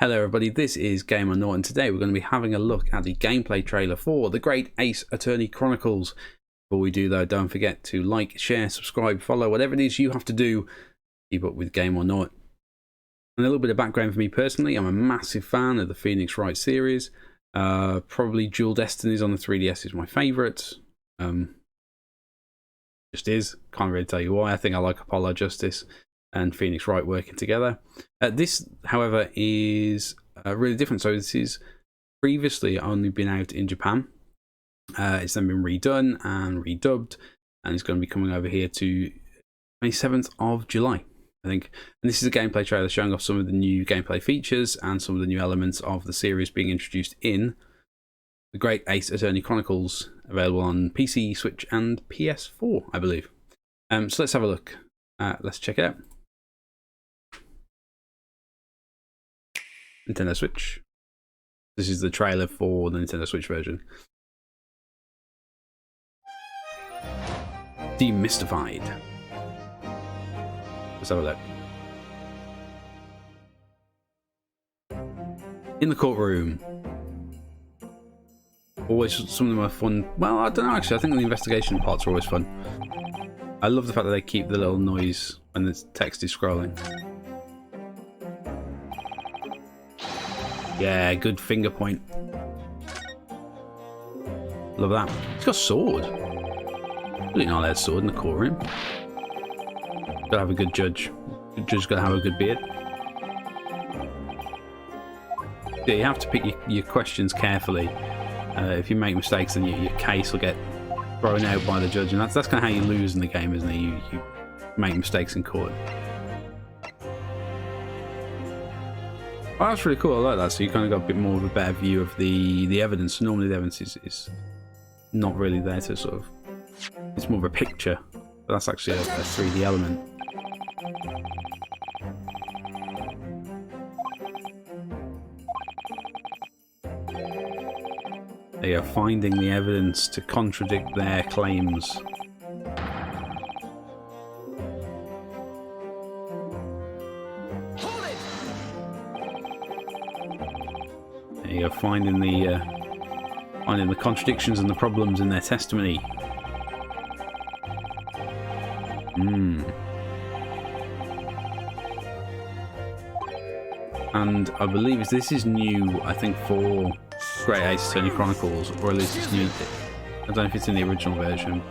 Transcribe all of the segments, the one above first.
Hello everybody, this is GameOrNought, and today we're going to be having a look at the gameplay trailer for the Great Ace Attorney Chronicles. Before we do though, don't forget to like, share, subscribe, follow, whatever it is you have to do to keep up with GameOrNought. And a little bit of background for me personally, I'm a massive fan of the Phoenix Wright series. Probably Dual Destinies on the 3DS is my favourite. Just is, can't really tell you why. I think I like Apollo Justice and Phoenix Wright working together. This, however, is really different. So this is previously only been out in Japan. It's then been redone and redubbed, and it's going to be coming over here to 27th of July, I think. And this is a gameplay trailer showing off some of the new gameplay features and some of the new elements of the series being introduced in the Great Ace Attorney Chronicles, available on PC, Switch, and PS4, I believe. So let's have a look. Let's check it out. Nintendo Switch. This is the trailer for the Nintendo Switch version. Demystified. Let's have a look. In the courtroom. Always some of them are fun. Well, I don't know actually. I think the investigation parts are always fun. I love the fact that they keep the little noise when the text is scrolling. Yeah, good finger point. Love that. He's got a sword. Really not allowed a sword in the courtroom. Gotta have a good judge. Good judge's gotta have a good beard. Yeah, you have to pick your questions carefully. If you make mistakes, then your case will get thrown out by the judge, and that's kind of how you lose in the game, isn't it? You make mistakes in court. Oh, that's really cool. I like that. So you kind of got a bit more of a better view of the evidence. Normally the evidence is not really there to sort of... It's more of a picture. But that's actually a 3D element. They are finding the evidence to contradict their claims. You're finding the contradictions and the problems in their testimony. And I believe this is new, I think, for Great Ace Attorney Chronicles, or at least it's new. I don't know if it's in the original version,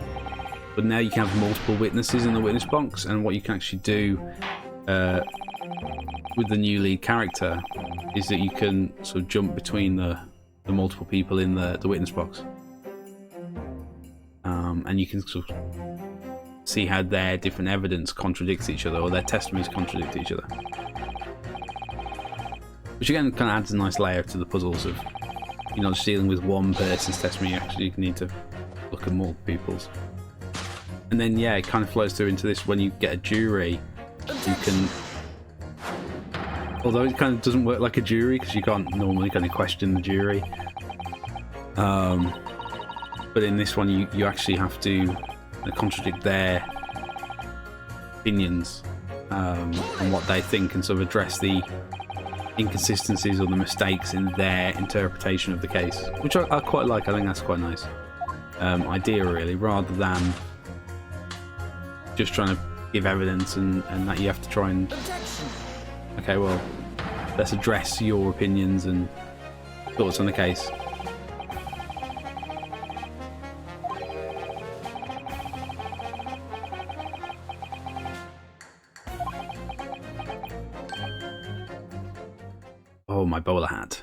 but now you can have multiple witnesses in the witness box, and what you can actually do with the new lead character is that you can sort of jump between the multiple people in the witness box, and you can sort of see how their different evidence contradicts each other, or their testimonies contradict each other, which again kind of adds a nice layer to the puzzles of you're not just dealing with one person's testimony. Actually, you need to look at multiple people's, and then yeah, it kind of flows through into this. When you get a jury, you can, although it kind of doesn't work like a jury because you can't normally kind of question the jury, but in this one you actually have to contradict their opinions and what they think, and sort of address the inconsistencies or the mistakes in their interpretation of the case, which I quite like. I think that's quite a nice idea, really, rather than just trying to give evidence and that you have to try and, okay, well, let's address your opinions and thoughts on the case. Oh, my bowler hat.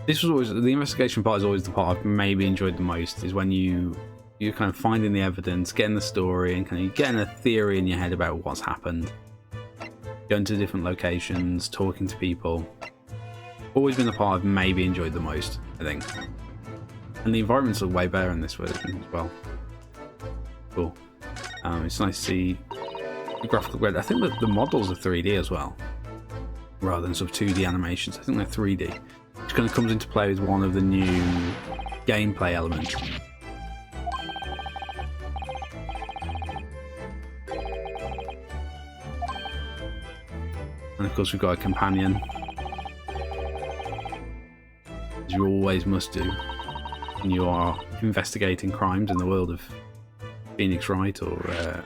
This was always, the investigation part is always the part I've maybe enjoyed the most, is when you're kind of finding the evidence, getting the story, and kind of getting a theory in your head about what's happened. Going to different locations, talking to people. Always been the part I've maybe enjoyed the most, I think. And the environments are way better in this version as well. Cool. It's nice to see the graphical grade. I think that the models are 3D as well, rather than sort of 2D animations. I think they're 3D, which kind of comes into play with one of the new gameplay elements. And of course we've got a companion, as you always must do when you are investigating crimes in the world of Phoenix Wright, or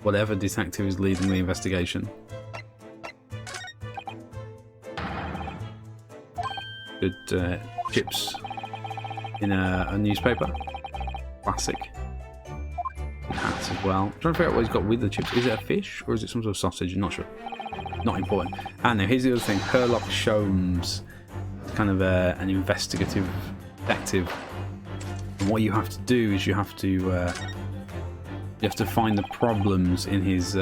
whatever detective is leading the investigation. Good chips in a newspaper. Classic. Hats as well. I'm trying to figure out what he's got with the chips. Is it a fish or is it some sort of sausage? I'm not sure. Not important. And now here's the other thing. Sherlock Sholmes. It's kind of an investigative detective. And what you have to do is you have to find the problems in his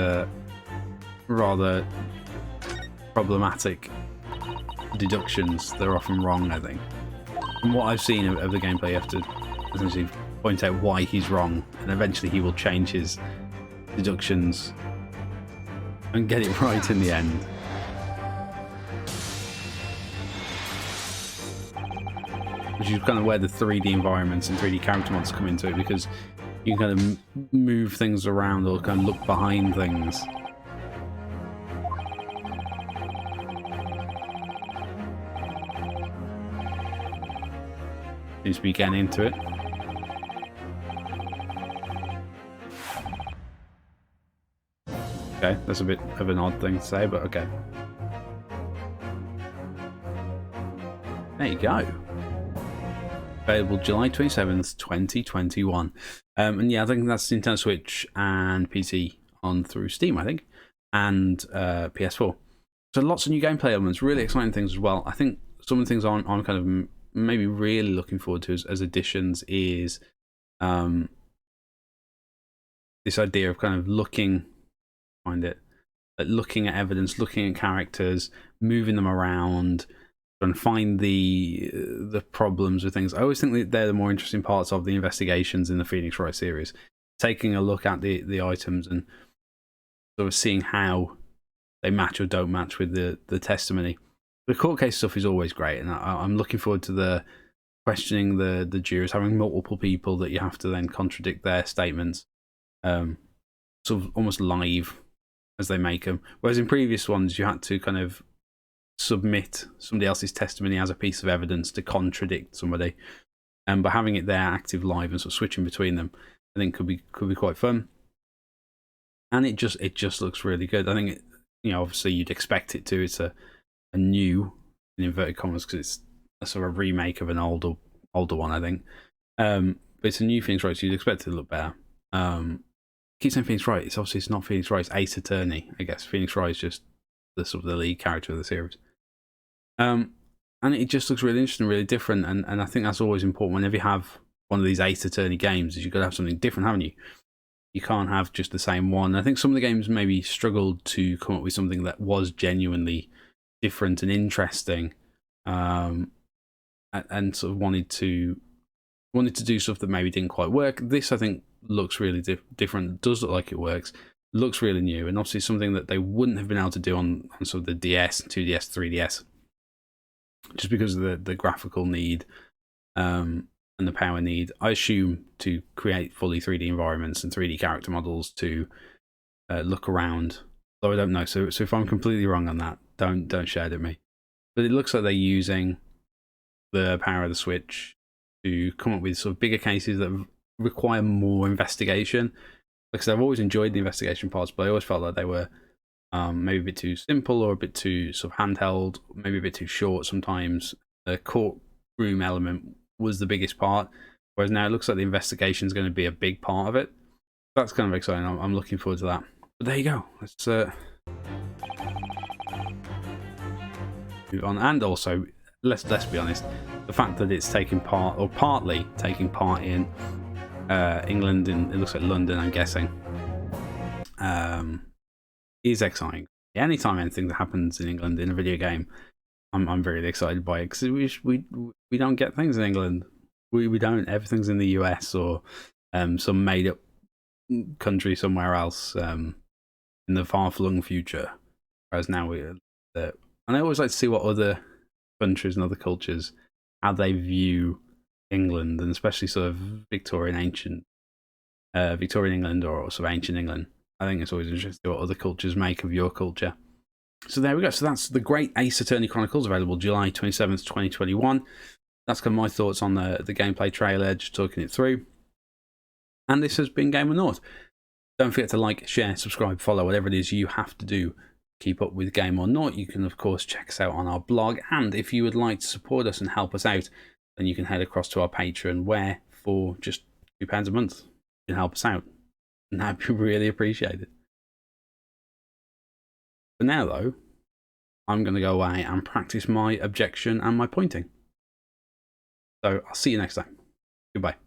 rather problematic deductions. They're often wrong, I think. From what I've seen of the gameplay, you have to essentially point out why he's wrong, and eventually he will change his deductions and get it right in the end. Which is kind of where the 3D environments and 3D character models come into it, because you can kind of move things around or kind of look behind things. Seems to be getting into it. Okay, that's a bit of an odd thing to say, but okay. There you go. Available July 27th, 2021. And yeah, I think that's Nintendo Switch and PC on through Steam, I think, and PS4. So lots of new gameplay elements, really exciting things as well. I think some of the things I'm kind of maybe really looking forward to as additions is this idea of kind of looking at evidence, looking at characters, moving them around, and find the problems with things. I always think that they're the more interesting parts of the investigations in the Phoenix Wright series. Taking a look at the items and sort of seeing how they match or don't match with the testimony. The court case stuff is always great, and I'm looking forward to the questioning the jurors, having multiple people that you have to then contradict their statements, sort of almost live as they make them. Whereas in previous ones, you had to kind of submit somebody else's testimony as a piece of evidence to contradict somebody, but having it there active live and sort of switching between them, I think could be quite fun. And it just looks really good. I think obviously you'd expect it to. It's a new, in inverted commas, because it's a sort of remake of an older one, I think. But it's a new Phoenix Wright, so you'd expect it to look better. Keep saying Phoenix Wright. It's not Phoenix Wright. It's Ace Attorney, I guess. Phoenix Wright is just the sort of the lead character of the series. And it just looks really interesting, really different. And I think that's always important whenever you have one of these Ace Attorney games, is you've got to have something different, haven't you? You can't have just the same one. I think some of the games maybe struggled to come up with something that was genuinely different and interesting, and sort of wanted to do stuff that maybe didn't quite work. This, I think, looks really different. Does look like it works. Looks really new, and obviously something that they wouldn't have been able to do on sort of the DS, 2DS, 3DS, just because of the graphical need and the power need, I assume, to create fully 3D environments and 3D character models to look around. Though I don't know, so if I'm completely wrong on that, don't shout at me. But it looks like they're using the power of the Switch to come up with sort of bigger cases that require more investigation. Because I've always enjoyed the investigation parts, but I always felt like they were maybe a bit too simple or a bit too sort of handheld, maybe a bit too short sometimes. The courtroom element was the biggest part, whereas now it looks like the investigation is going to be a big part of it. That's kind of exciting. I'm looking forward to that. But there you go. Let's move on. And also, let's be honest, the fact that it's taking part, or partly taking part, in England, in it looks like London, I'm guessing, is exciting. Anytime anything that happens in England in a video game, I'm very excited by it, because we don't get things in England. We don't. Everything's in the US or some made up country somewhere else in the far flung future. Whereas now and I always like to see what other countries and other cultures, how they view England, and especially sort of Victorian England, or sort of ancient England. I think it's always interesting what other cultures make of your culture. So there we go. So that's the Great Ace Attorney Chronicles, available July 27th, 2021. That's kind of my thoughts on the gameplay trailer, just talking it through. And this has been GameOrNought. Don't forget to like, share, subscribe, follow, whatever it is you have to do. Keep up with GameOrNought. You can, of course, check us out on our blog. And if you would like to support us and help us out, then you can head across to our Patreon, where for just £2 a month, you can help us out. And that'd be really appreciated. For now, though, I'm going to go away and practice my objection and my pointing. So I'll see you next time. Goodbye.